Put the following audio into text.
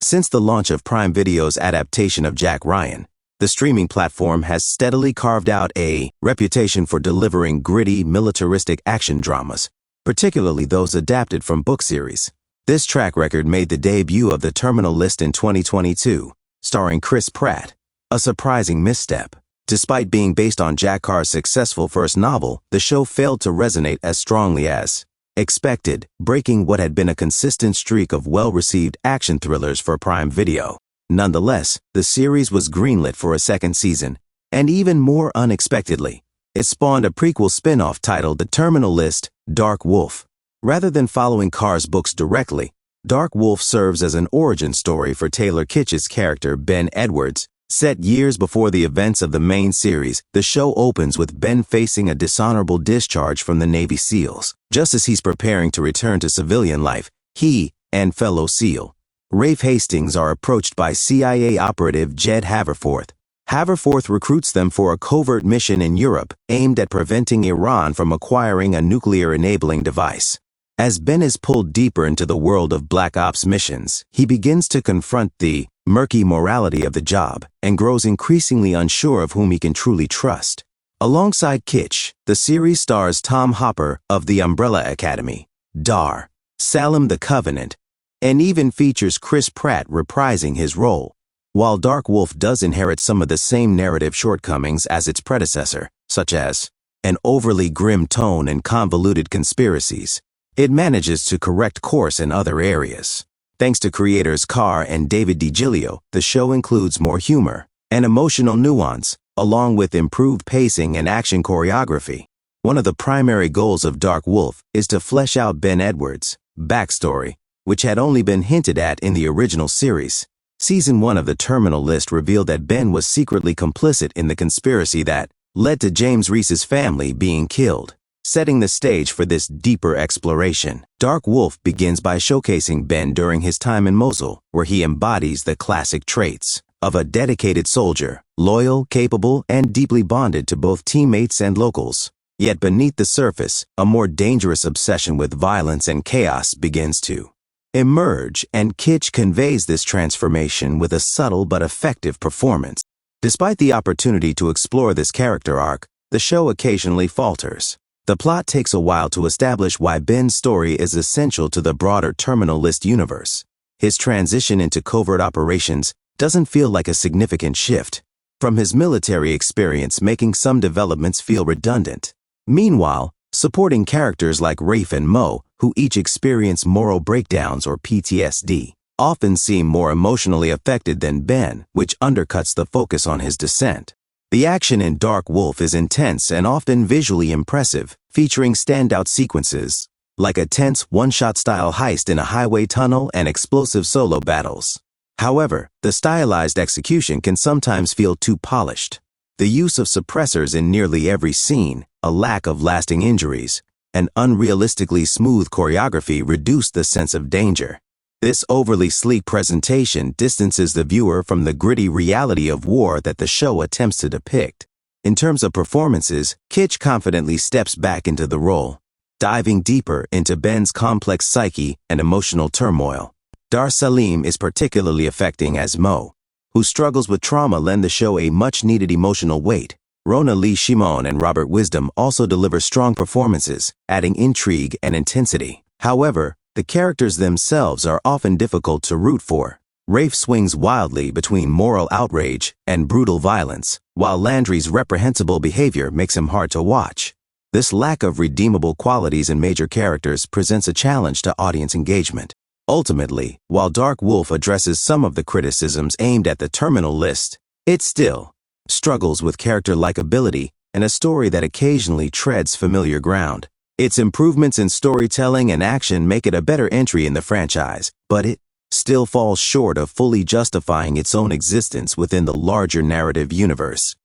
Since the launch of Prime Video's adaptation of Jack Ryan, the streaming platform has steadily carved out a reputation for delivering gritty, militaristic action dramas, particularly those adapted from book series. This track record made the debut of The Terminal List in 2022, starring Chris Pratt, a surprising misstep. Despite being based on Jack Carr's successful first novel, the show failed to resonate as strongly as expected, breaking what had been a consistent streak of well-received action thrillers for Prime Video. Nonetheless, the series was greenlit for a second season, and even more unexpectedly, it spawned a prequel spin-off titled The Terminal List: Dark Wolf. Rather than following Carr's books directly, Dark Wolf serves as an origin story for Taylor Kitsch's character Ben Edwards. Set years before the events of the main series, the show opens with Ben facing a dishonorable discharge from the Navy SEALs. Just as he's preparing to return to civilian life, he and fellow SEAL Rafe Hastings are approached by CIA operative Jed Haverforth. Haverforth recruits them for a covert mission in Europe aimed at preventing Iran from acquiring a nuclear-enabling device. As Ben is pulled deeper into the world of Black Ops missions, he begins to confront the murky morality of the job and grows increasingly unsure of whom he can truly trust. Alongside Kitsch, the series stars Tom Hopper of The Umbrella Academy, Dar, Salem the Covenant, and even features Chris Pratt reprising his role. While Dark Wolf does inherit some of the same narrative shortcomings as its predecessor, such as an overly grim tone and convoluted conspiracies, it manages to correct course in other areas. Thanks to creators Carr and David DiGilio, the show includes more humor and emotional nuance, along with improved pacing and action choreography. One of the primary goals of Dark Wolf is to flesh out Ben Edwards' backstory, which had only been hinted at in the original series. Season 1 of The Terminal List revealed that Ben was secretly complicit in the conspiracy that led to James Reese's family being killed. Setting the stage for this deeper exploration, Dark Wolf begins by showcasing Ben during his time in Mosul, where he embodies the classic traits of a dedicated soldier, loyal, capable, and deeply bonded to both teammates and locals. Yet beneath the surface, a more dangerous obsession with violence and chaos begins to emerge, and Kitsch conveys this transformation with a subtle but effective performance. Despite the opportunity to explore this character arc, the show occasionally falters. The plot takes a while to establish why Ben's story is essential to the broader Terminal List universe. His transition into covert operations doesn't feel like a significant shift from his military experience, making some developments feel redundant. Meanwhile, supporting characters like Rafe and Mo, who each experience moral breakdowns or PTSD, often seem more emotionally affected than Ben, which undercuts the focus on his descent. The action in Dark Wolf is intense and often visually impressive, featuring standout sequences, like a tense one-shot style heist in a highway tunnel and explosive solo battles. However, the stylized execution can sometimes feel too polished. The use of suppressors in nearly every scene, a lack of lasting injuries, and unrealistically smooth choreography reduce the sense of danger. This overly sleek presentation distances the viewer from the gritty reality of war that the show attempts to depict. In terms of performances, Kitsch confidently steps back into the role, diving deeper into Ben's complex psyche and emotional turmoil. Dar Salim is particularly affecting as Mo, who struggles with trauma, lend the show a much-needed emotional weight. Rona Lee Shimon and Robert Wisdom also deliver strong performances, adding intrigue and intensity. However, the characters themselves are often difficult to root for. Rafe swings wildly between moral outrage and brutal violence, while Landry's reprehensible behavior makes him hard to watch. This lack of redeemable qualities in major characters presents a challenge to audience engagement. Ultimately, while Dark Wolf addresses some of the criticisms aimed at The Terminal List, it still struggles with character likability and a story that occasionally treads familiar ground. Its improvements in storytelling and action make it a better entry in the franchise, but it still falls short of fully justifying its own existence within the larger narrative universe.